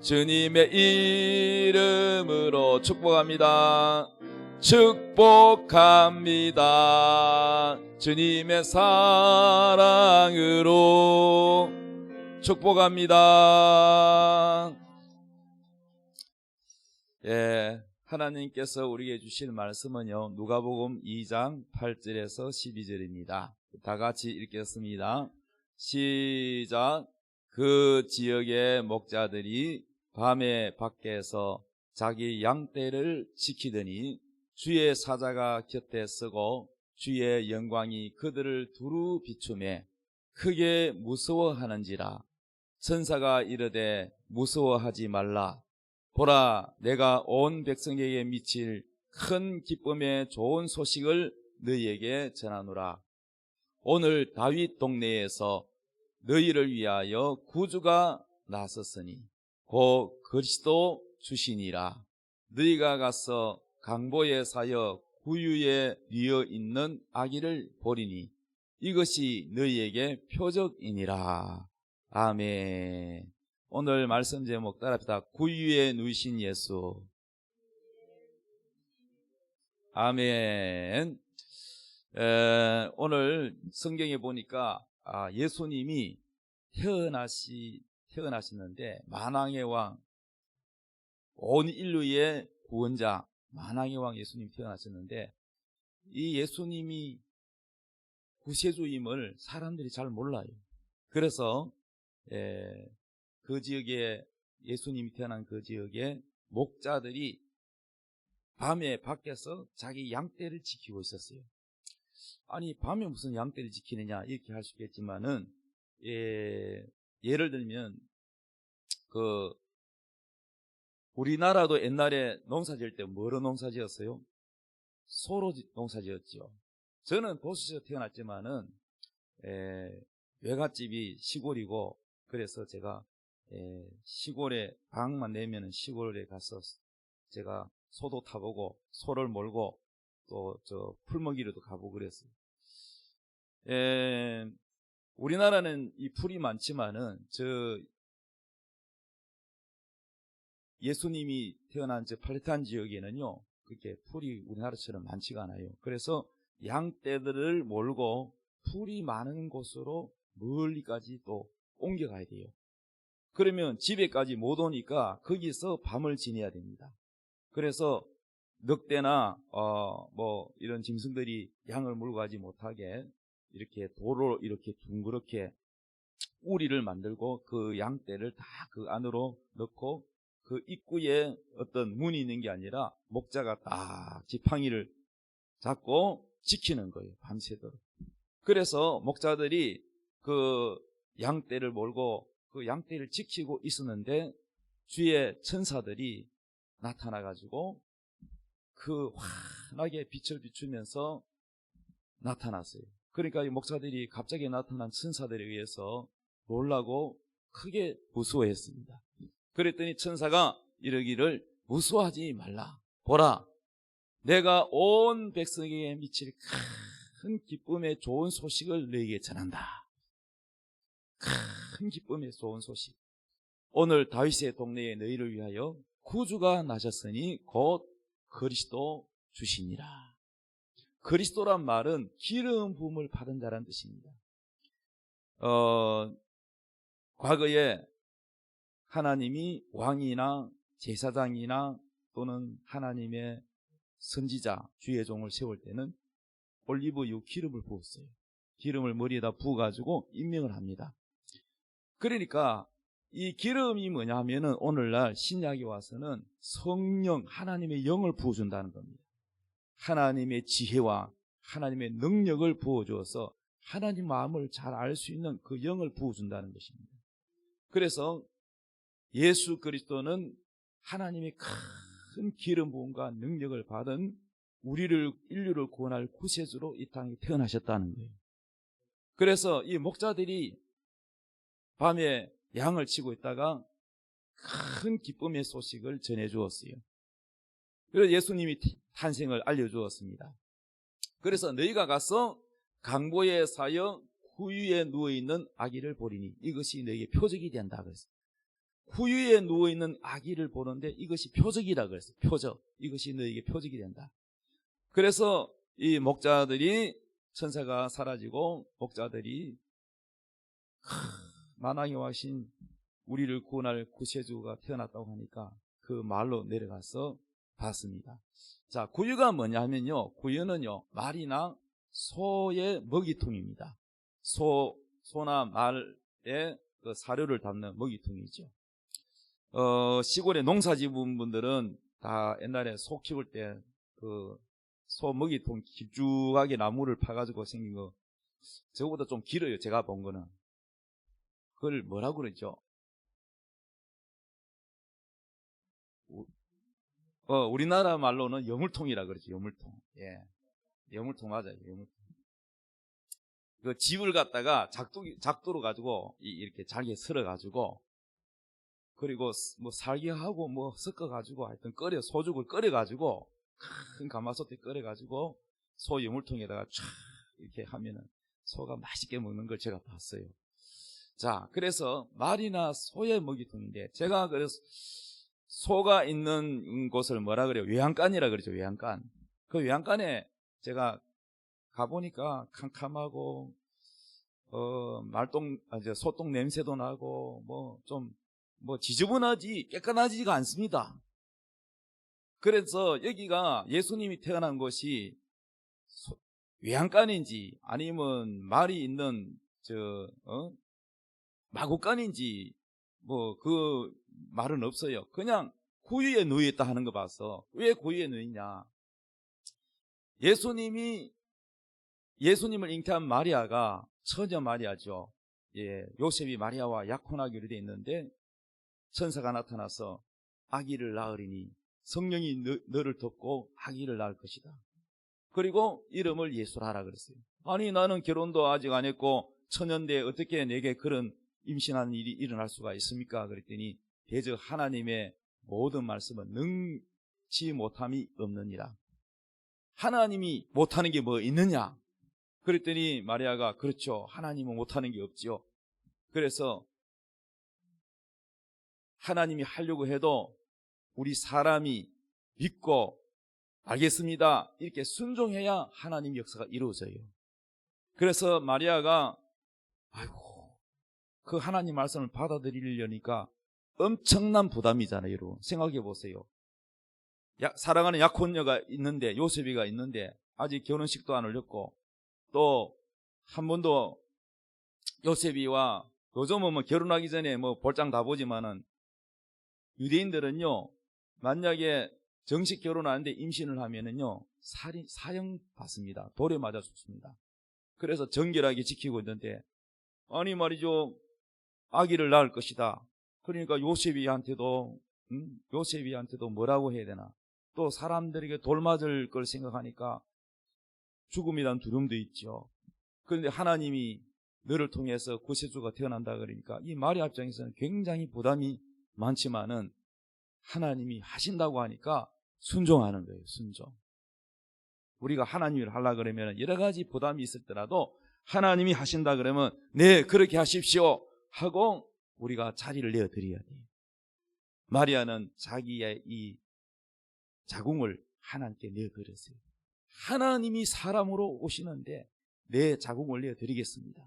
주님의 이름으로 축복합니다. 축복합니다. 주님의 사랑으로 축복합니다. 예, 하나님께서 우리에게 주실 말씀은요, 누가복음 2장 8절에서 12절입니다. 다 같이 읽겠습니다. 시작. 그 지역의 목자들이 밤에 밖에서 자기 양떼를 지키더니 주의 사자가 곁에 서고 주의 영광이 그들을 두루 비추매 크게 무서워하는지라. 천사가 이르되 무서워하지 말라. 보라, 내가 온 백성에게 미칠 큰 기쁨의 좋은 소식을 너희에게 전하노라. 오늘 다윗 동네에서 너희를 위하여 구주가 나섰으니 곧 그리스도 주시니라. 너희가 가서 강보에 사여 구유에 뉘어 있는 아기를 보리니 이것이 너희에게 표적이니라. 아멘. 오늘 말씀 제목 따라합시다. 구유에 누이신 예수. 아멘. 오늘 성경에 보니까 예수님이 태어나시는데 만왕의 왕, 온 인류의 구원자 만왕의 왕 예수님이 태어나셨는데, 이 예수님이 구세주임을 사람들이 잘 몰라요. 그래서 그 지역에, 예수님이 태어난 그 지역에 목자들이 밤에 밖에서 자기 양떼를 지키고 있었어요. 아니, 밤에 무슨 양떼를 지키느냐 이렇게 할 수 있겠지만은, 예를 들면 우리나라도 옛날에 농사 지을 때 뭐로 농사 지었어요? 소로 농사 지었죠. 저는 도시에서 태어났지만은 외갓집이 시골이고, 그래서 제가 시골에 방학만 내면은 시골에 가서 제가 소도 타보고 소를 몰고 또 저 풀먹이로도 가보고 그랬어요. 우리나라는 이 풀이 많지만은 예수님이 태어난 저 팔레스타인 지역에는요, 그렇게 풀이 우리나라처럼 많지가 않아요. 그래서 양떼들을 몰고 풀이 많은 곳으로 멀리까지 또 옮겨가야 돼요. 그러면 집에까지 못 오니까 거기서 밤을 지내야 됩니다. 그래서 늑대나 뭐 이런 짐승들이 양을 몰고 가지 못하게 이렇게 도로 이렇게 둥그렇게 우리를 만들고 그 양떼를 다 그 안으로 넣고, 그 입구에 어떤 문이 있는 게 아니라 목자가 딱 지팡이를 잡고 지키는 거예요, 밤새도록. 그래서 목자들이 그 양떼를 몰고 그 양떼를 지키고 있었는데, 주의 천사들이 나타나가지고 그 환하게 빛을 비추면서 나타났어요. 그러니까 이 목사들이 갑자기 나타난 천사들에 의해서 놀라고 크게 무서워했습니다. 그랬더니 천사가 이러기를 무서워하지 말라. 보라, 내가 온 백성에게 미칠 큰 기쁨의 좋은 소식을 너에게 전한다. 큰 기쁨의 좋은 소식. 오늘 다윗의 동네에 너희를 위하여 구주가 나셨으니 곧 그리스도 주시니라. 그리스도란 말은 기름 부음을 받은 자라는 뜻입니다. 과거에 하나님이 왕이나 제사장이나 또는 하나님의 선지자, 주의 종을 세울 때는 올리브유 기름을 부었어요. 기름을 머리에다 부어가지고 임명을 합니다. 그러니까 이 기름이 뭐냐 하면은 오늘날 신약에 와서는 성령, 하나님의 영을 부어준다는 겁니다. 하나님의 지혜와 하나님의 능력을 부어주어서 하나님 마음을 잘 알 수 있는 그 영을 부어준다는 것입니다. 그래서 예수 그리스도는 하나님의 큰 기름 부음과 능력을 받은 인류를 구원할 구세주로 이 땅에 태어나셨다는 거예요. 그래서 이 목자들이 밤에 양을 치고 있다가 큰 기쁨의 소식을 전해주었어요. 그래서 예수님이 탄생을 알려주었습니다. 그래서 너희가 가서 강보에 사여 구유에 누워있는 아기를 보리니 이것이 너희의 표적이 된다 그랬어요. 구유에 누워있는 아기를 보는데 이것이 표적이라 그랬어요. 표적. 이것이 너에게 표적이 된다. 그래서 이 목자들이, 천사가 사라지고 목자들이 만왕의 왕이신 우리를 구원할 구세주가 태어났다고 하니까 그 마을로 내려가서 봤습니다. 자, 구유가 뭐냐 하면요, 구유는요, 말이나 소의 먹이통입니다. 소나 말의 그 사료를 담는 먹이통이죠. 시골에 농사 지은 분들은 다 옛날에 소 키울 때 그 소 먹이통 길쭉하게 나무를 파가지고 생긴 거, 저거보다 좀 길어요. 제가 본 거는. 그걸 뭐라고 그러죠? 우리나라 말로는 여물통이라 그러죠. 여물통. 예. 여물통 맞아요. 여물통. 그 집을 갖다가 작두로 가지고 이렇게 잘게 썰어 가지고, 그리고 뭐 살기하고 뭐 섞어 가지고 하여튼 소죽을 끓여 가지고 큰 가마솥에 끓여 가지고 소 여물통에다가 쫙 이렇게 하면은 소가 맛있게 먹는 걸 제가 봤어요. 자, 그래서 말이나 소의 먹이통인데, 제가 그래서 소가 있는 곳을 뭐라 그래요? 외양간이라 그러죠. 외양간. 그 외양간에 제가 가보니까 캄캄하고 소똥 냄새도 나고 뭐 지저분하지 깨끗하지가 않습니다. 그래서 여기가 예수님이 태어난 곳이 외양간인지 아니면 말이 있는 마구간인지 뭐 그 말은 없어요. 그냥 구유에 누워 있다 하는 거 봐서, 왜 구유에 누워 있냐? 예수님을 잉태한 마리아가 처녀 마리아죠. 예, 요셉이 마리아와 약혼하기로 되어 있는데 천사가 나타나서 아기를 낳으리니 성령이 너를 덮고 아기를 낳을 것이다. 그리고 이름을 예수라 하라 그랬어요. 아니, 나는 결혼도 아직 안 했고 처녀인데 어떻게 내게 그런 임신하는 일이 일어날 수가 있습니까? 그랬더니 대저 하나님의 모든 말씀은 능치 못함이 없느니라. 하나님이 못하는 게 뭐 있느냐? 그랬더니 마리아가 그렇죠. 하나님은 못하는 게 없지요. 그래서 하나님이 하려고 해도 우리 사람이 믿고 알겠습니다, 이렇게 순종해야 하나님 역사가 이루어져요. 그래서 마리아가 그 하나님 말씀을 받아들이려니까 엄청난 부담이잖아요. 여러분 생각해 보세요. 사랑하는 약혼녀가 있는데, 요셉이가 있는데 아직 결혼식도 안 올렸고, 또 한 번도 요셉이와, 요즘은 뭐 결혼하기 전에 뭐 볼장 다 보지만은 유대인들은요, 만약에 정식 결혼하는데 임신을 하면은요 사형 받습니다. 돌에 맞아 죽습니다. 그래서 정결하게 지키고 있는데, 아니 말이죠, 아기를 낳을 것이다. 그러니까 요셉이한테도 뭐라고 해야 되나, 또 사람들에게 돌 맞을 걸 생각하니까 죽음이란 두려움도 있죠. 그런데 하나님이 너를 통해서 구세주가 태어난다 그러니까 이 마리아 입장에서는 굉장히 부담이 많지만은 하나님이 하신다고 하니까 순종하는 거예요. 순종. 우리가 하나님을 하려고 그러면 여러 가지 부담이 있을더라도 하나님이 하신다 그러면 네, 그렇게 하십시오 하고 우리가 자리를 내어드려야 돼요. 마리아는 자기의 이 자궁을 하나님께 내어드렸어요. 하나님이 사람으로 오시는데 내 자궁을 내어드리겠습니다.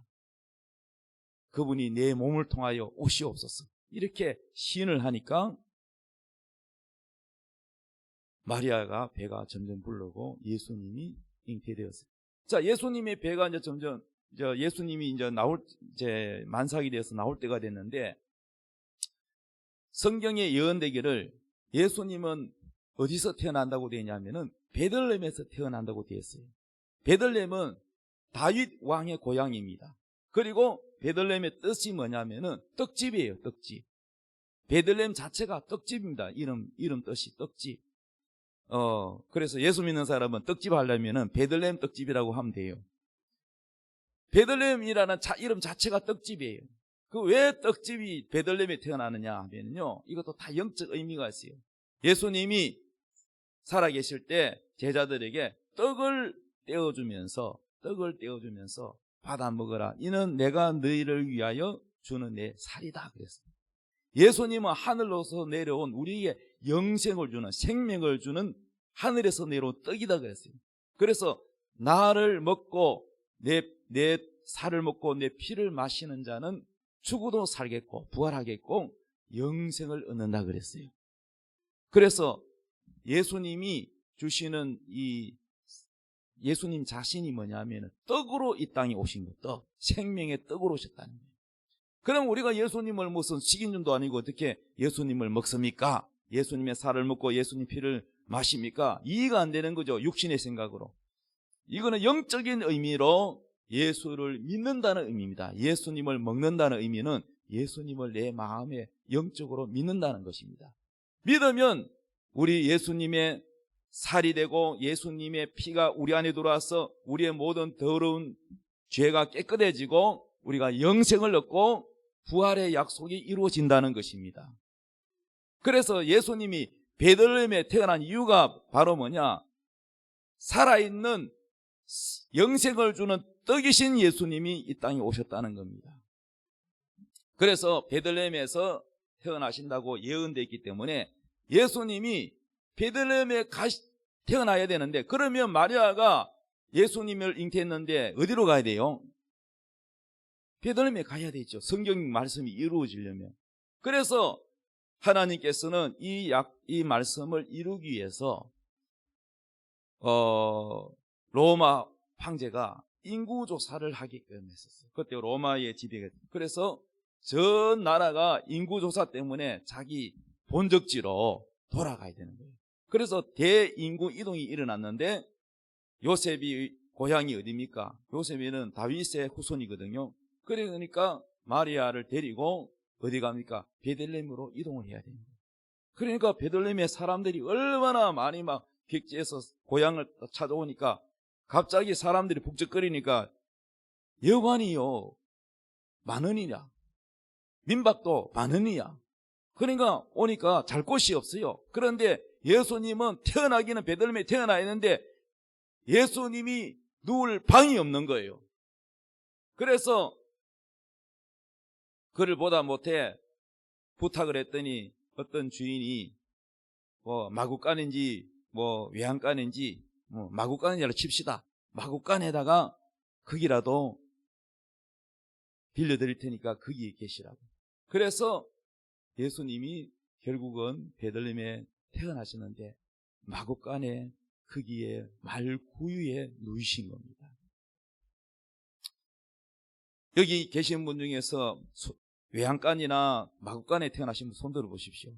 그분이 내 몸을 통하여 오시옵소서. 이렇게 시인을 하니까 마리아가 배가 점점 부르고 예수님이 잉태되었어요. 자, 예수님의 배가 이제 점점, 예수님이 이제 만삭이 되어서 나올 때가 됐는데, 성경에 예언되기를 예수님은 어디서 태어난다고 되어 있냐면은 베들레헴에서 태어난다고 되어 있어요. 베들레헴은 다윗 왕의 고향입니다. 그리고 베들레헴의 뜻이 뭐냐면은 떡집이에요. 떡집. 베들레헴 자체가 떡집입니다. 이름 뜻이 떡집. 그래서 예수 믿는 사람은 떡집 하려면은 베들레헴 떡집이라고 하면 돼요. 베들레헴이라는 이름 자체가 떡집이에요. 그 왜 떡집이 베들레헴에 태어나느냐 하면요, 이것도 다 영적 의미가 있어요. 예수님이 살아계실 때 제자들에게 떡을 떼어주면서 받아 먹어라. 이는 내가 너희를 위하여 주는 내 살이다 그랬어요. 예수님은 하늘로서 내려온 우리에게 영생을 주는, 생명을 주는 하늘에서 내려온 떡이다 그랬어요. 그래서 나를 먹고 내 살을 먹고 내 피를 마시는 자는 죽어도 살겠고 부활하겠고 영생을 얻는다 그랬어요. 그래서 예수님이 주시는 이 예수님 자신이 뭐냐면 떡으로 이 땅에 오신 것, 떡, 생명의 떡으로 오셨다는 거예요. 그럼 우리가 예수님을 무슨 식인종도 아니고 어떻게 예수님을 먹습니까? 예수님의 살을 먹고 예수님 피를 마십니까? 이해가 안 되는 거죠, 육신의 생각으로. 이거는 영적인 의미로 예수를 믿는다는 의미입니다. 예수님을 먹는다는 의미는 예수님을 내 마음에 영적으로 믿는다는 것입니다. 믿으면 우리 예수님의 살이 되고 예수님의 피가 우리 안에 들어와서 우리의 모든 더러운 죄가 깨끗해지고 우리가 영생을 얻고 부활의 약속이 이루어진다는 것입니다. 그래서 예수님이 베들레헴에 태어난 이유가 바로 뭐냐? 살아있는 영생을 주는 떡이신 예수님이 이 땅에 오셨다는 겁니다. 그래서 베들레헴에서 태어나신다고 예언되어 있기 때문에 예수님이 베들레헴에 태어나야 되는데, 그러면 마리아가 예수님을 잉태했는데 어디로 가야 돼요? 베들레헴에 가야 되죠. 성경 말씀이 이루어지려면. 그래서 하나님께서는 이 말씀을 이루기 위해서 로마 황제가 인구조사를 하게끔 했었어요. 그때 로마의 지배가. 그래서 전 나라가 인구조사 때문에 자기 본적지로 돌아가야 되는 거예요. 그래서 대인구 이동이 일어났는데 요셉이 고향이 어디입니까? 요셉이는 다윗의 후손이거든요. 그러니까 마리아를 데리고 어디 갑니까? 베들레헴으로 이동을 해야 됩니다. 그러니까 베들레헴의 사람들이 얼마나 많이 막 객지에서 고향을 찾아오니까 갑자기 사람들이 북적거리니까 여관이요 많으니냐, 민박도 많으니냐. 그러니까 오니까 잘 곳이 없어요. 그런데 예수님은 태어나기는 베들레헴에 태어나 있는데 예수님이 누울 방이 없는 거예요. 그래서 그를 보다 못해 부탁을 했더니 어떤 주인이 마구간인지 외양간인지 마구간이라고 칩시다. 마구간에다가 거기라도 빌려드릴 테니까 거기에 계시라고. 그래서 예수님이 결국은 베들레헴에 태어나시는데 마구간에 거기에 말구유에 누이신 겁니다. 여기 계신 분 중에서 외양간이나 마구간에 태어나신 분 손 들어보십시오.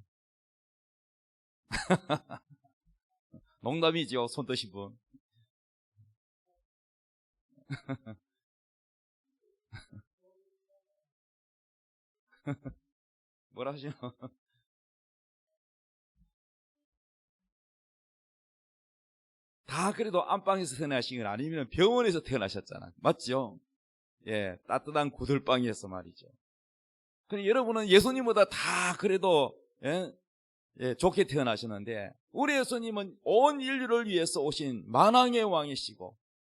농담이죠, 손 드신 분. 뭐라 하시노? 다 그래도 안방에서 태어나신 건 아니면 병원에서 태어나셨잖아. 맞죠? 예, 따뜻한 구들방에서 말이죠. 근데 여러분은 예수님보다 다 그래도 좋게 태어나셨는데 우리 예수님은 온 인류를 위해서 오신 만왕의 왕이시고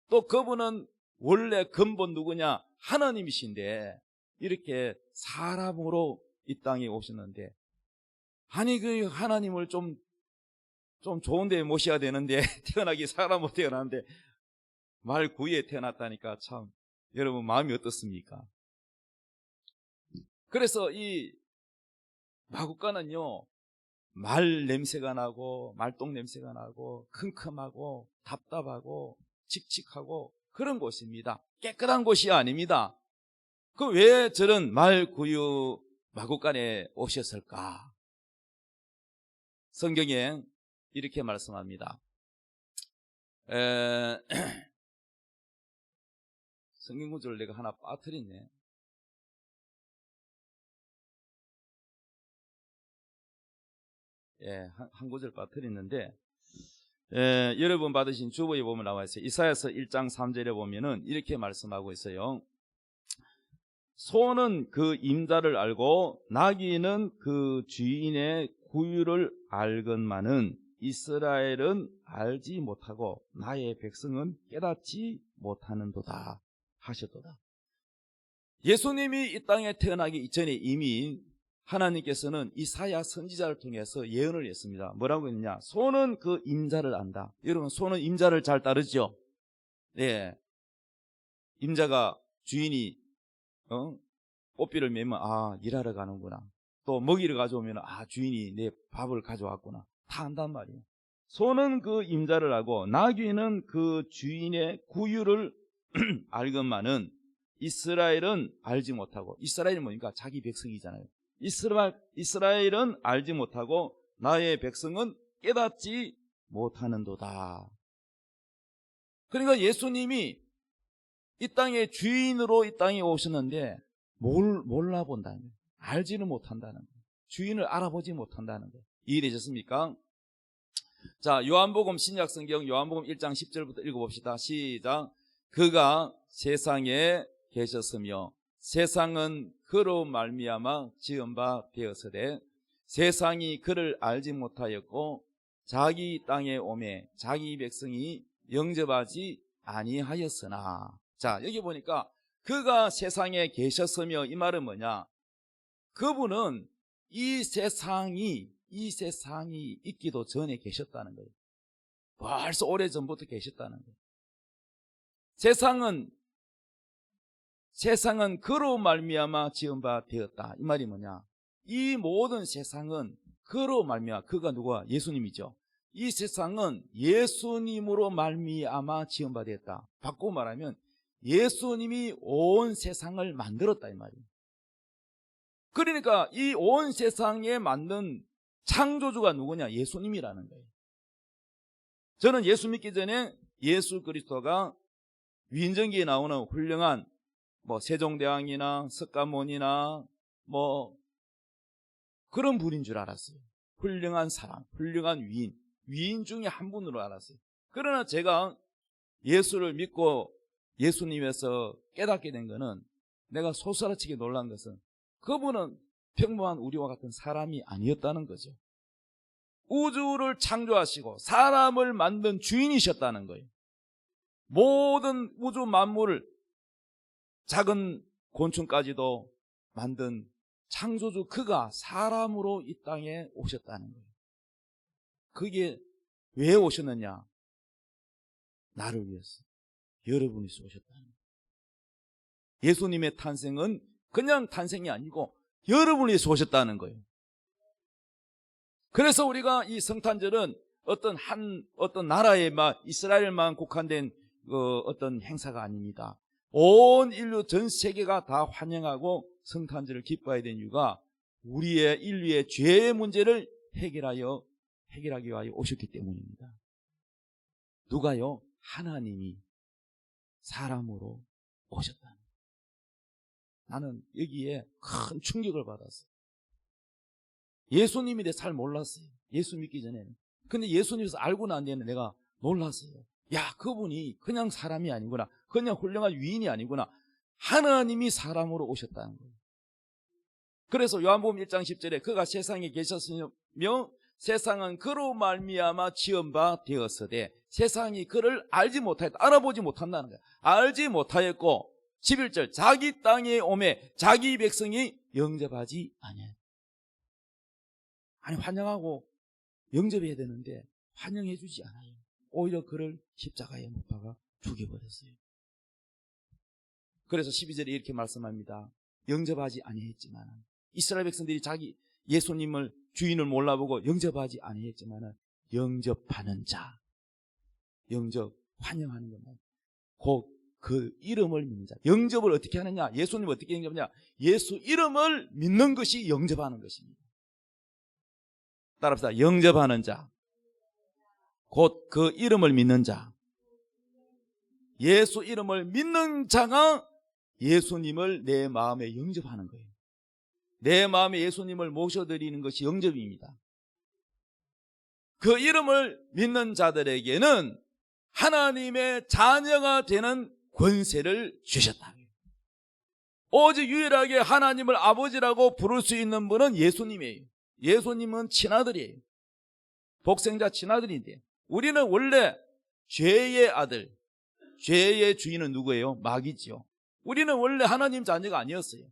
또 그분은 원래 근본 누구냐? 하나님이신데 이렇게 사람으로 이 땅에 오셨는데, 아니 그 하나님을 좀 좋은 데 모셔야 되는데 태어나기 사람으로 태어났는데 말구유에 태어났다니까 참 여러분 마음이 어떻습니까? 그래서 이 마구간은요 말 냄새가 나고 말똥 냄새가 나고 큼큼하고 답답하고 칙칙하고 그런 곳입니다. 깨끗한 곳이 아닙니다. 그 왜 저런 말구유 마구간에 오셨을까? 성경에 이렇게 말씀합니다. 성경 구절을 내가 하나 빠뜨렸네. 한 구절 빠뜨렸는데 여러분 받으신 주보에 보면 나와 있어요. 이사야서 1장 3절에 보면은 이렇게 말씀하고 있어요. 소는 그 임자를 알고 나귀는 그 주인의 구유를 알건만은 이스라엘은 알지 못하고 나의 백성은 깨닫지 못하는도다 하셨도다. 예수님이 이 땅에 태어나기 이전에 이미 하나님께서는 이사야 선지자를 통해서 예언을 했습니다. 뭐라고 했느냐? 소는 그 임자를 안다. 여러분, 소는 임자를 잘 따르죠? 예. 임자가 주인이 꽃비를 매면 일하러 가는구나. 또 먹이를 가져오면 주인이 내 밥을 가져왔구나. 다 안단 말이에요. 소는 그 임자를 알고 나귀는 그 주인의 구유를 알건만은 이스라엘은 알지 못하고, 이스라엘은 뭐니까 자기 백성이잖아요. 이스라엘은 알지 못하고 나의 백성은 깨닫지 못하는도다. 그러니까 예수님이 이 땅의 주인으로 이 땅에 오셨는데 몰라본다는 거예요. 알지는 못한다는 거예요. 주인을 알아보지 못한다는 거예요. 이해되셨습니까? 자, 요한복음 신약성경 요한복음 1장 10절부터 읽어봅시다. 시작. 그가 세상에 계셨으며 세상은 그로 말미암아 지은 바 되었으되 세상이 그를 알지 못하였고 자기 땅에 오매 자기 백성이 영접하지 아니하였으나. 자, 여기 보니까 그가 세상에 계셨으며, 이 말은 뭐냐? 그분은 이 세상이 있기도 전에 계셨다는 거예요. 벌써 오래전부터 계셨다는 거예요. 세상은 그로 말미암아 지은 바 되었다. 이 말이 뭐냐? 이 모든 세상은 그로 말미암아, 그가 누구야? 예수님이죠. 이 세상은 예수님으로 말미암아 지은 바 되었다. 바꾸고 말하면 예수님이 온 세상을 만들었다 이 말이에요. 그러니까 이 온 세상에 만든 창조주가 누구냐? 예수님이라는 거예요. 저는 예수 믿기 전에 예수 그리스도가 위인전기에 나오는 훌륭한 세종대왕이나 석가모니나 그런 분인 줄 알았어요. 훌륭한 사람, 훌륭한 위인 중에 한 분으로 알았어요. 그러나 제가 예수를 믿고 예수님에서 깨닫게 된 것은, 내가 소스라치게 놀란 것은 그분은 평범한 우리와 같은 사람이 아니었다는 거죠. 우주를 창조하시고 사람을 만든 주인이셨다는 거예요. 모든 우주 만물을, 작은 곤충까지도 만든 창조주 그가 사람으로 이 땅에 오셨다는 거예요. 그게 왜 오셨느냐? 나를 위해서, 여러분이 오셨다는 거예요. 예수님의 탄생은 그냥 탄생이 아니고 여러분을 위해서 오셨다는 거예요. 그래서 우리가 이 성탄절은 어떤 나라에 이스라엘만 국한된 어떤 행사가 아닙니다. 온 인류 전 세계가 다 환영하고 성탄절을 기뻐해야 되는 이유가 우리의 인류의 죄의 문제를 해결하기 위하여 오셨기 때문입니다. 누가요? 하나님이 사람으로 오셨다는 거예요. 나는 여기에 큰 충격을 받았어요. 예수님에 대해 잘 몰랐어요. 예수 믿기 전에는. 근데 예수님에서 알고 난 뒤에는 내가 놀랐어요. 야, 그분이 그냥 사람이 아니구나. 그냥 훌륭한 위인이 아니구나. 하나님이 사람으로 오셨다는 거예요. 그래서 요한복음 1장 10절에 그가 세상에 계셨으며 세상은 그로 말미암아 지은 바 되었으되 세상이 그를 알지 못하였다. 알아보지 못한다는 거예요. 알지 못하였고 11절 자기 땅에 오매 자기 백성이 영접하지 아니하였다. 아니, 환영하고 영접해야 되는데 환영해 주지 않아요. 오히려 그를 십자가에 못 박아 죽여버렸어요. 그래서 12절에 이렇게 말씀합니다. 영접하지 아니했지만, 이스라엘 백성들이 자기 예수님을 주인을 몰라보고 영접하지 아니했지만 영접하는 자, 환영하는 것만, 곧 그 이름을 믿는 자. 영접을 어떻게 하느냐? 예수님을 어떻게 영접하느냐? 예수 이름을 믿는 것이 영접하는 것입니다. 따라합시다. 영접하는 자, 곧 그 이름을 믿는 자. 예수 이름을 믿는 자가 예수님을 내 마음에 영접하는 거예요. 내 마음에 예수님을 모셔드리는 것이 영접입니다. 그 이름을 믿는 자들에게는 하나님의 자녀가 되는 권세를 주셨다. 오직 유일하게 하나님을 아버지라고 부를 수 있는 분은 예수님이에요. 예수님은 친아들이에요. 독생자 친아들인데, 우리는 원래 죄의 아들, 죄의 주인은 누구예요? 마귀지요. 우리는 원래 하나님 자녀가 아니었어요.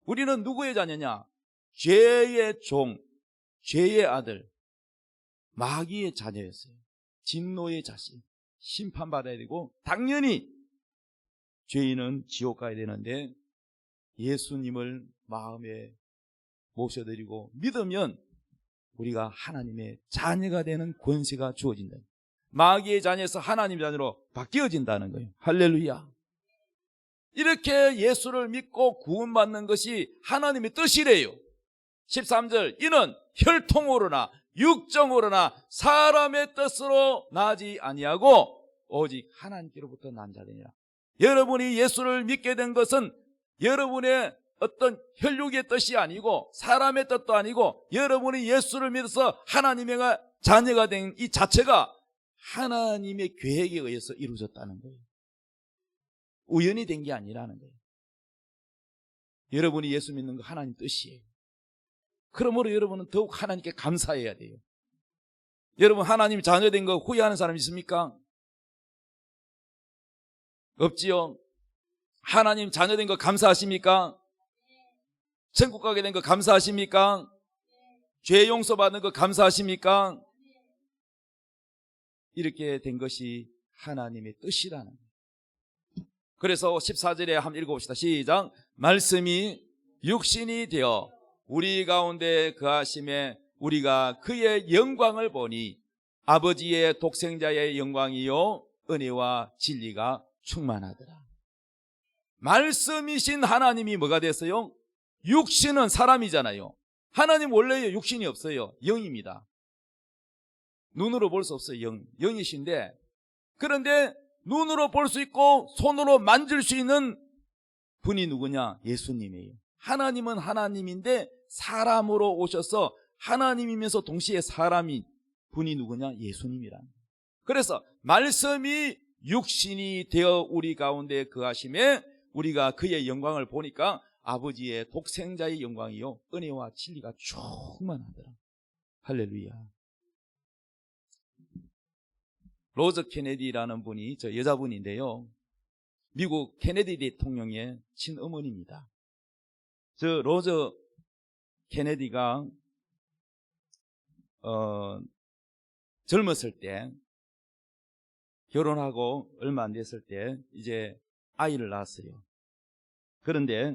우리는 누구의 자녀냐? 죄의 종, 죄의 아들, 마귀의 자녀였어요. 진노의 자식, 심판받아야 되고 당연히 죄인은 지옥 가야 되는데 예수님을 마음에 모셔드리고 믿으면 우리가 하나님의 자녀가 되는 권세가 주어진다. 마귀의 자녀에서 하나님의 자녀로 바뀌어진다는 거예요. 할렐루야. 이렇게 예수를 믿고 구원받는 것이 하나님의 뜻이래요. 13절, 이는 혈통으로나 육정으로나 사람의 뜻으로 나지 아니하고 오직 하나님께로부터 난 자되니라. 여러분이 예수를 믿게 된 것은 여러분의 어떤 혈육의 뜻이 아니고 사람의 뜻도 아니고 여러분이 예수를 믿어서 하나님의 자녀가 된 이 자체가 하나님의 계획에 의해서 이루어졌다는 거예요. 우연히 된 게 아니라는 거예요. 여러분이 예수 믿는 거 하나님 뜻이에요. 그러므로 여러분은 더욱 하나님께 감사해야 돼요. 여러분 하나님 자녀 된 거 후회하는 사람 있습니까? 없지요. 하나님 자녀 된 거 감사하십니까? 천국 가게 된 거 감사하십니까? 죄 용서 받는 거 감사하십니까? 이렇게 된 것이 하나님의 뜻이라는 거예요. 그래서 14절에 한번 읽어봅시다. 시작. 말씀이 육신이 되어 우리 가운데 거하심에 우리가 그의 영광을 보니 아버지의 독생자의 영광이요 은혜와 진리가 충만하더라. 말씀이신 하나님이 뭐가 됐어요? 육신은 사람이잖아요. 하나님 원래 육신이 없어요. 영입니다. 눈으로 볼 수 없어요. 영이신데, 그런데 눈으로 볼 수 있고 손으로 만질 수 있는 분이 누구냐? 예수님이에요. 하나님은 하나님인데 사람으로 오셔서 하나님이면서 동시에 사람인 분이 누구냐? 예수님이라는 거예요. 그래서 말씀이 육신이 되어 우리 가운데 거하심에 우리가 그의 영광을 보니까 아버지의 독생자의 영광이요 은혜와 진리가 충만하더라. 할렐루야. 로저 케네디라는 분이 저 여자분인데요, 미국 케네디 대통령의 친어머니입니다. 저 로저 케네디가 젊었을 때, 결혼하고 얼마 안 됐을 때 이제 아이를 낳았어요. 그런데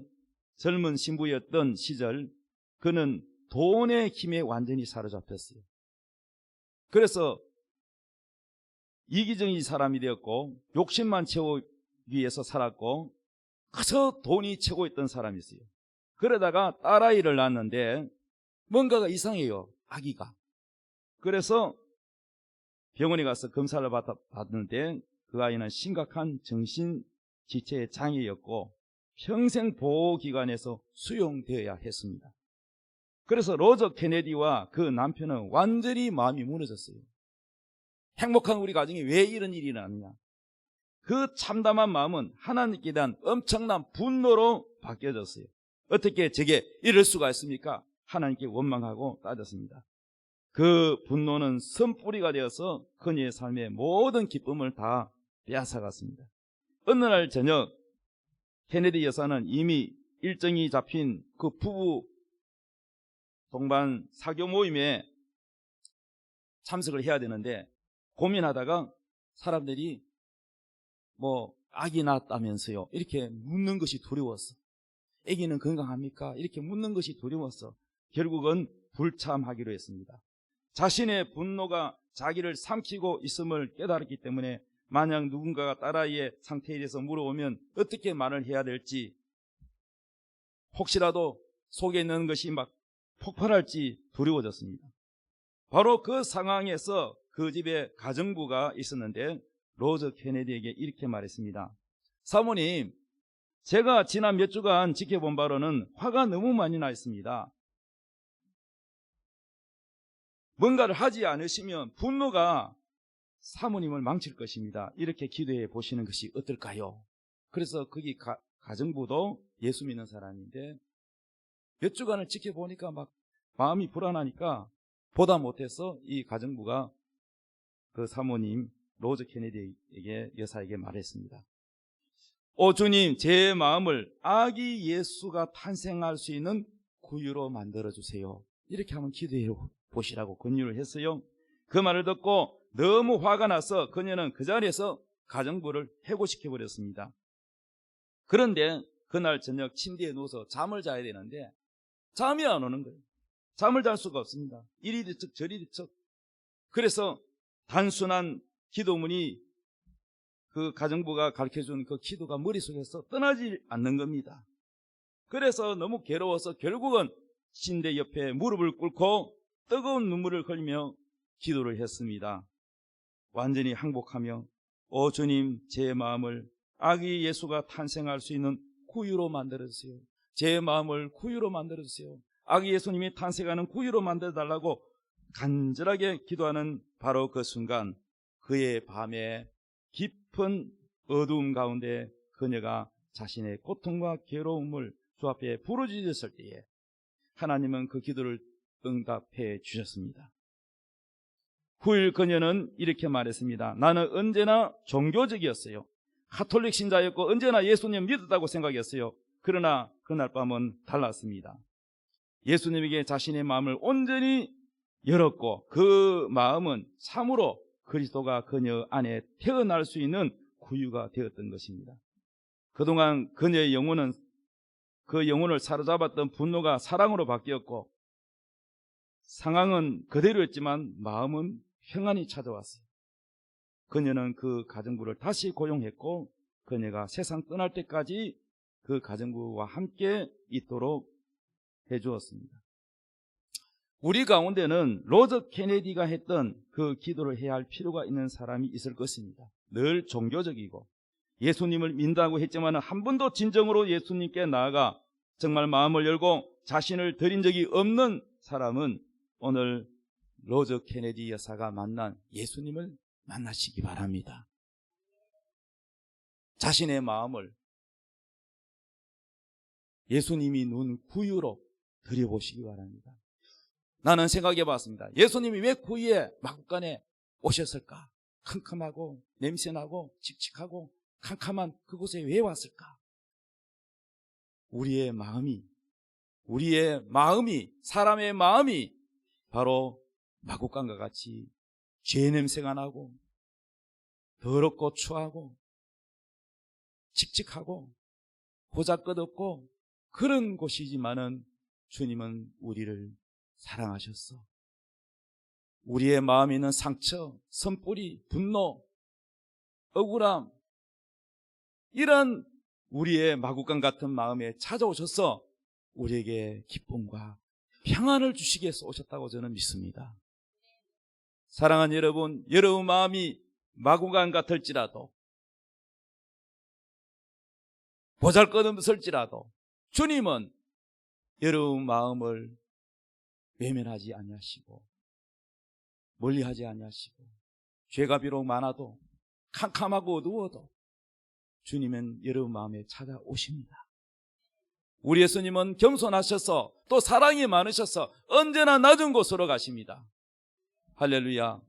젊은 신부였던 시절 그는 돈의 힘에 완전히 사로잡혔어요. 그래서 이기적인 사람이 되었고 욕심만 채우기 위해서 살았고 그저 돈이 최고였던 사람이었어요. 그러다가 딸아이를 낳았는데 뭔가가 이상해요. 아기가. 그래서 병원에 가서 검사를 받았는데 그 아이는 심각한 정신지체 장애였고 평생 보호기관에서 수용되어야 했습니다. 그래서 로저 케네디와 그 남편은 완전히 마음이 무너졌어요. 행복한 우리 가정에 왜 이런 일이 일어났느냐. 그 참담한 마음은 하나님께 대한 엄청난 분노로 바뀌어졌어요. 어떻게 제게 이럴 수가 있습니까? 하나님께 원망하고 따졌습니다. 그 분노는 선뿌리가 되어서 그녀의 삶의 모든 기쁨을 다 빼앗아갔습니다. 어느 날 저녁 케네디 여사는 이미 일정이 잡힌 그 부부 동반 사교 모임에 참석을 해야 되는데 고민하다가 사람들이 뭐 아기 낳았다면서요 이렇게 묻는 것이 두려웠어. 아기는 건강합니까? 이렇게 묻는 것이 두려웠어. 결국은 불참하기로 했습니다. 자신의 분노가 자기를 삼키고 있음을 깨달았기 때문에 만약 누군가가 딸아이의 상태에 대해서 물어보면 어떻게 말을 해야 될지, 혹시라도 속에 있는 것이 막 폭발할지 두려워졌습니다. 바로 그 상황에서 그 집에 가정부가 있었는데 로저 케네디에게 이렇게 말했습니다. 사모님, 제가 지난 몇 주간 지켜본 바로는 화가 너무 많이 나 있습니다. 뭔가를 하지 않으시면 분노가 사모님을 망칠 것입니다. 이렇게 기도해 보시는 것이 어떨까요? 그래서 거기 가정부도 예수 믿는 사람인데 몇 주간을 지켜보니까 막 마음이 불안하니까 보다 못해서 이 가정부가 그 사모님 로저 케네디에게 여사에게 말했습니다. 오 주님, 제 마음을 아기 예수가 탄생할 수 있는 구유로 만들어주세요. 이렇게 한번 기도해 보시라고 권유를 했어요. 그 말을 듣고 너무 화가 나서 그녀는 그 자리에서 가정부를 해고시켜버렸습니다. 그런데 그날 저녁 침대에 누워서 잠을 자야 되는데 잠이 안 오는 거예요. 잠을 잘 수가 없습니다. 이리 뒤척 저리 뒤척. 그래서 단순한 기도문이 그 가정부가 가르쳐준 그 기도가 머릿속에서 떠나지 않는 겁니다. 그래서 너무 괴로워서 결국은 침대 옆에 무릎을 꿇고 뜨거운 눈물을 흘리며 기도를 했습니다. 완전히 항복하며 오 주님, 제 마음을 아기 예수가 탄생할 수 있는 구유로 만들어주세요. 제 마음을 구유로 만들어주세요. 아기 예수님이 탄생하는 구유로 만들어달라고 간절하게 기도하는 바로 그 순간 그의 밤에 깊은 어두움 가운데 그녀가 자신의 고통과 괴로움을 주 앞에 부르짖었을 때에 하나님은 그 기도를 응답해 주셨습니다. 후일 그녀는 이렇게 말했습니다. 나는 언제나 종교적이었어요. 가톨릭 신자였고 언제나 예수님 믿었다고 생각했어요. 그러나 그날 밤은 달랐습니다. 예수님에게 자신의 마음을 온전히 열었고 그 마음은 참으로 그리스도가 그녀 안에 태어날 수 있는 구유가 되었던 것입니다. 그동안 그녀의 영혼은 그 영혼을 사로잡았던 분노가 사랑으로 바뀌었고 상황은 그대로였지만 마음은 평안이 찾아왔어요. 그녀는 그 가정부를 다시 고용했고 그녀가 세상 떠날 때까지 그 가정부와 함께 있도록 해주었습니다. 우리 가운데는 로저 케네디가 했던 그 기도를 해야 할 필요가 있는 사람이 있을 것입니다. 늘 종교적이고 예수님을 믿는다고 했지만 한 번도 진정으로 예수님께 나아가 정말 마음을 열고 자신을 드린 적이 없는 사람은 오늘 로저 케네디 여사가 만난 예수님을 만나시기 바랍니다. 자신의 마음을 예수님이 눈 구유로 드려보시기 바랍니다. 나는 생각해 봤습니다. 예수님이 왜 구유에 마구간에 오셨을까? 캄캄하고 냄새나고 칙칙하고 캄캄한 그곳에 왜 왔을까? 우리의 마음이 사람의 마음이 바로 마구간과 같이 죄 냄새가 나고 더럽고 추하고 칙칙하고 보잘것없고 그런 곳이지만은 주님은 우리를 사랑하셨어. 우리의 마음에 있는 상처, 선뿌리, 분노, 억울함 이런 우리의 마구간 같은 마음에 찾아오셔서 우리에게 기쁨과 평안을 주시기 위해서 오셨다고 저는 믿습니다. 사랑하는 여러분, 여러분 마음이 마구간 같을지라도 보잘것없을지라도 주님은 여러분 마음을 외면하지 아니하시고 멀리하지 아니하시고 죄가 비록 많아도 캄캄하고 어두워도 주님은 여러분 마음에 찾아오십니다. 우리 예수님은 겸손하셔서 또 사랑이 많으셔서 언제나 낮은 곳으로 가십니다. 할렐루야.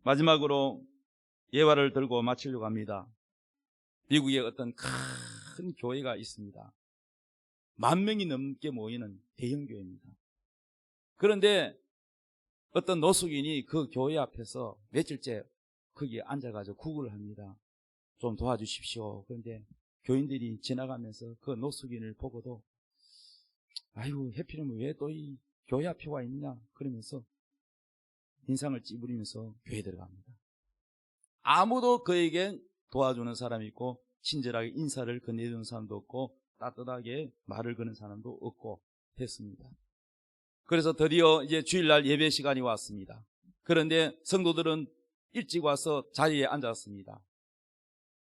마지막으로 예화를 들고 마치려고 합니다. 미국에 어떤 큰 교회가 있습니다. 10,000명이 넘게 모이는 대형 교회입니다. 그런데 어떤 노숙인이 그 교회 앞에서 며칠째 거기에 앉아가지고 구걸을 합니다. 좀 도와주십시오. 그런데 교인들이 지나가면서 그 노숙인을 보고도 아이고 해피는 왜 또 이 교회 앞에 와 있냐 그러면서 인상을 찌푸리면서 교회에 들어갑니다. 아무도 그에게 도와주는 사람이 있고 친절하게 인사를 건네주는 사람도 없고 따뜻하게 말을 거는 사람도 없고 했습니다. 그래서 드디어 이제 주일날 예배 시간이 왔습니다. 그런데 성도들은 일찍 와서 자리에 앉았습니다.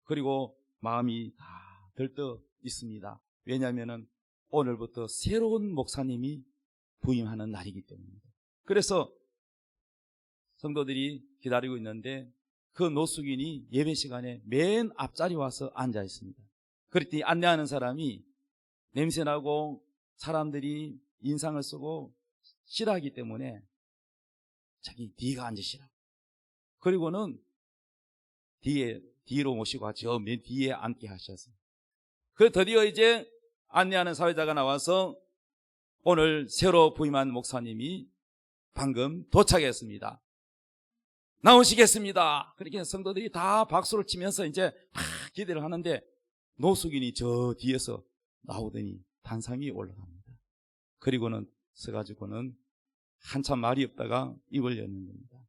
그리고 마음이 다 들떠 있습니다. 왜냐하면 오늘부터 새로운 목사님이 부임하는 날이기 때문입니다. 그래서 성도들이 기다리고 있는데 그 노숙인이 예배 시간에 맨 앞자리 와서 앉아 있습니다. 그랬더니 안내하는 사람이 냄새나고 사람들이 인상을 쓰고 싫어하기 때문에 자기 뒤가 앉으시라. 그리고는 뒤로 모시고 저 맨 뒤에 앉게 하셔서 그 드디어 이제 안내하는 사회자가 나와서 오늘 새로 부임한 목사님이 방금 도착했습니다. 나오시겠습니다. 그렇게 성도들이 다 박수를 치면서 이제 기대를 하는데 노숙인이 저 뒤에서 나오더니 단상 위에 올라갑니다. 그리고는 서가지고는 한참 말이 없다가 입을 여는 겁니다.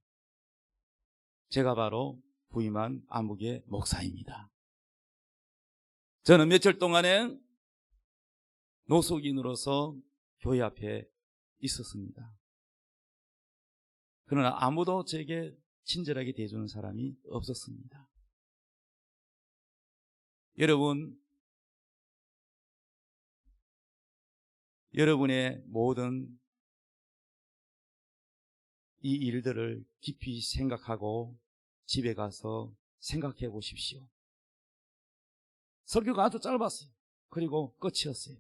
제가 바로 부임한 아무개 목사입니다. 저는 며칠 동안에 노숙인으로서 교회 앞에 있었습니다. 그러나 아무도 제게 친절하게 대해주는 사람이 없었습니다. 여러분의 모든 이 일들을 깊이 생각하고 집에 가서 생각해 보십시오. 설교가 아주 짧았어요. 그리고 끝이었어요.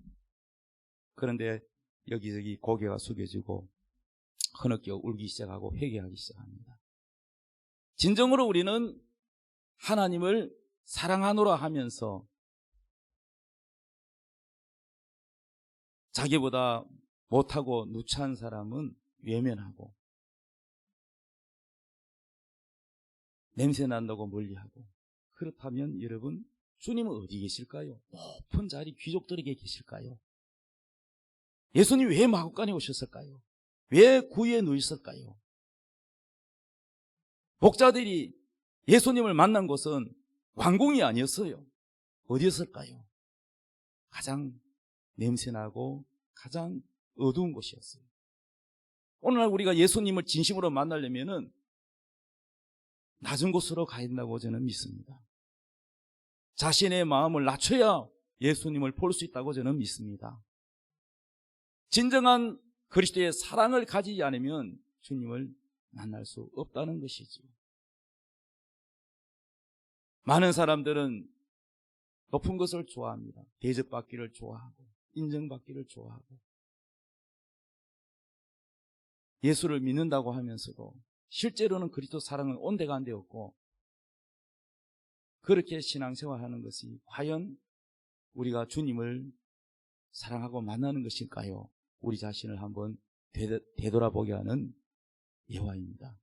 그런데 여기저기 고개가 숙여지고 흐느껴 울기 시작하고 회개하기 시작합니다. 진정으로 우리는 하나님을 사랑하노라 하면서 자기보다 못하고 누추한 사람은 외면하고 냄새 난다고 멀리하고, 그렇다면 여러분 주님은 어디 계실까요? 높은 자리 귀족들에게 계실까요? 예수님 왜 마구간에 오셨을까요? 왜 구유에 누이셨을까요? 목자들이 예수님을 만난 곳은 왕궁이 아니었어요. 어디였을까요? 가장 냄새나고 가장 어두운 곳이었어요. 오늘날 우리가 예수님을 진심으로 만나려면은 낮은 곳으로 가야 된다고 저는 믿습니다. 자신의 마음을 낮춰야 예수님을 볼 수 있다고 저는 믿습니다. 진정한 그리스도의 사랑을 가지지 않으면 주님을 만날 수 없다는 것이죠. 많은 사람들은 높은 것을 좋아합니다. 대접받기를 좋아하고 인정받기를 좋아하고 예수를 믿는다고 하면서도 실제로는 그리스도 사랑은 온데간데 없고, 그렇게 신앙생활하는 것이 과연 우리가 주님을 사랑하고 만나는 것일까요? 우리 자신을 한번 되돌아보게 하는 예화입니다.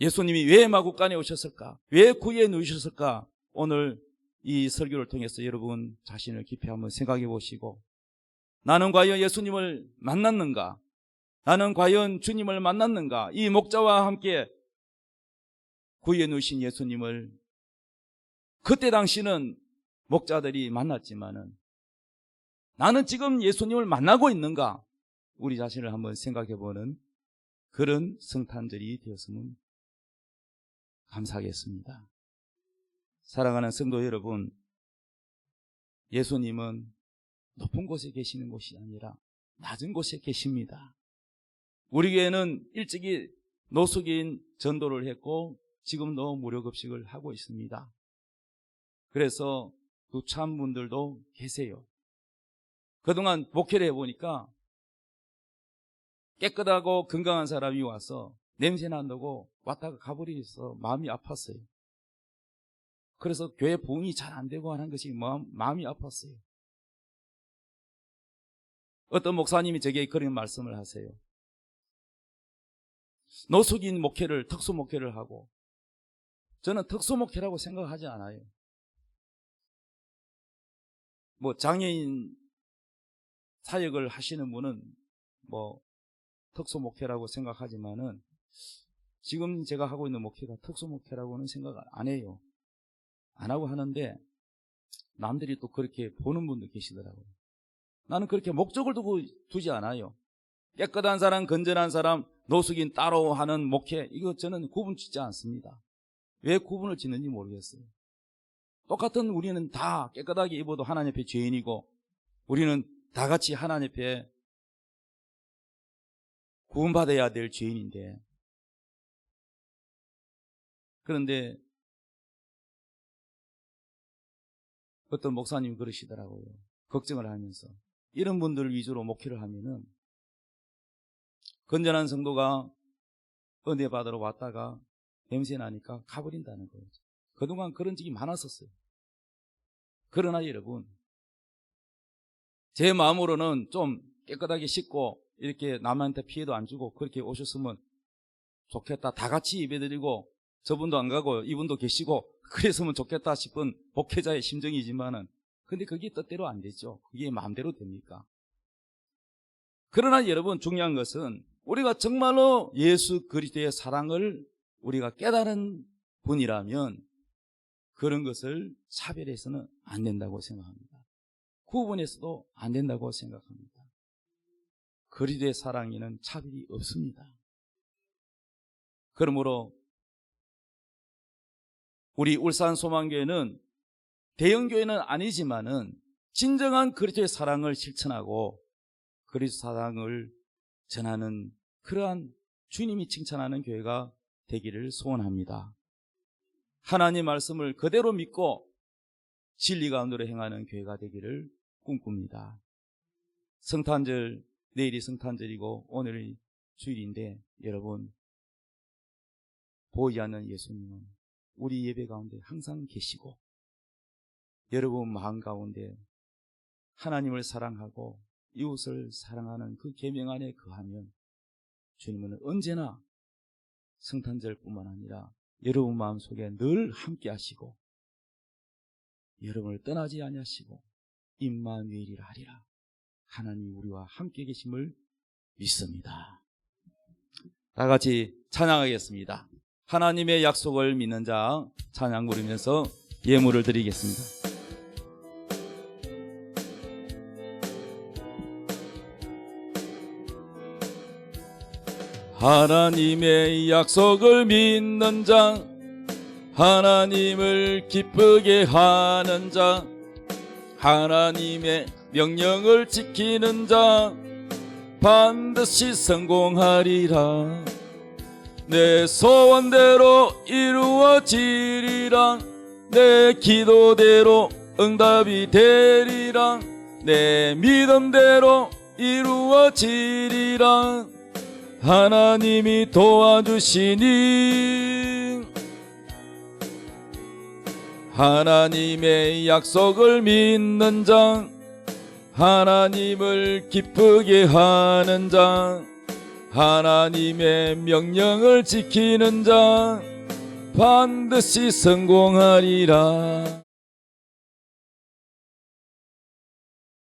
예수님이 왜 마구간에 오셨을까? 왜 구유에 누우셨을까? 오늘 이 설교를 통해서 여러분 자신을 깊이 한번 생각해 보시고, 나는 과연 예수님을 만났는가? 나는 과연 주님을 만났는가? 이 목자와 함께 구유에 누우신 예수님을 그때 당시는 목자들이 만났지만은 나는 지금 예수님을 만나고 있는가? 우리 자신을 한번 생각해 보는 그런 성탄절이 되었으면 감사하겠습니다. 사랑하는 성도 여러분, 예수님은 높은 곳에 계시는 곳이 아니라 낮은 곳에 계십니다. 우리 교회는 일찍이 노숙인 전도를 했고 지금도 무료급식을 하고 있습니다. 그래서 누추한 분들도 계세요. 그동안 목회를 해보니까 깨끗하고 건강한 사람이 와서 냄새 난다고 왔다가 가버리서 마음이 아팠어요. 그래서 교회 부흥이 잘 안 되고 하는 것이 마음이 아팠어요. 어떤 목사님이 저에게 그런 말씀을 하세요. 노숙인 목회를, 특수 목회를 하고, 저는 특수 목회라고 생각하지 않아요. 장애인 사역을 하시는 분은 특수 목회라고 생각하지만은 지금 제가 하고 있는 목회가 특수 목회라고는 생각 안 해요. 안 하고 하는데 남들이 또 그렇게 보는 분도 계시더라고요. 나는 그렇게 목적을 두지 않아요. 깨끗한 사람, 건전한 사람, 노숙인 따로 하는 목회, 이거 저는 구분 짓지 않습니다. 왜 구분을 짓는지 모르겠어요. 똑같은 우리는 다 깨끗하게 입어도 하나님 앞에 죄인이고, 우리는 다 같이 하나님 앞에 구원받아야 될 죄인인데, 그런데 어떤 목사님이 그러시더라고요. 걱정을 하면서 이런 분들을 위주로 목회를 하면은 건전한 성도가 은혜 받으러 왔다가 냄새 나니까 가버린다는 거예요. 그동안 그런 적이 많았었어요. 그러나 여러분, 제 마음으로는 좀 깨끗하게 씻고 이렇게 남한테 피해도 안 주고 그렇게 오셨으면 좋겠다. 다 같이 예배드리고 저분도 안 가고 이분도 계시고 그랬으면 좋겠다 싶은 목회자의 심정이지만은, 근데 그게 뜻대로 안 되죠. 그게 마음대로 됩니까? 그러나 여러분, 중요한 것은 우리가 정말로 예수 그리스도의 사랑을 우리가 깨달은 분이라면 그런 것을 차별해서는 안 된다고 생각합니다. 구분해서도 안 된다고 생각합니다. 그리스도의 사랑에는 차별이 없습니다. 그러므로 우리 울산 소망교회는 대형교회는 아니지만은 진정한 그리스도의 사랑을 실천하고 그리스도 사랑을 전하는 그러한 주님이 칭찬하는 교회가 되기를 소원합니다. 하나님 말씀을 그대로 믿고 진리 가운데로 행하는 교회가 되기를 꿈꿉니다. 성탄절, 내일이 성탄절이고 오늘이 주일인데 여러분, 보이지 않는 예수님은 우리 예배 가운데 항상 계시고 여러분 마음 가운데 하나님을 사랑하고 이웃을 사랑하는 그 계명 안에 거하면 주님은 언제나 성탄절뿐만 아니라 여러분 마음속에 늘 함께 하시고 여러분을 떠나지 아니하시고 임마누엘이라 하리라. 하나님 우리와 함께 계심을 믿습니다. 다 같이 찬양하겠습니다. 하나님의 약속을 믿는 자 찬양 부르면서 예물을 드리겠습니다. 하나님의 약속을 믿는 자, 하나님을 기쁘게 하는 자, 하나님의 명령을 지키는 자 반드시 성공하리라. 내 소원대로 이루어지리라. 내 기도대로 응답이 되리라. 내 믿음대로 이루어지리라. 하나님이 도와주시니 하나님의 약속을 믿는 자, 하나님을 기쁘게 하는 자, 하나님의 명령을 지키는 자 반드시 성공하리라.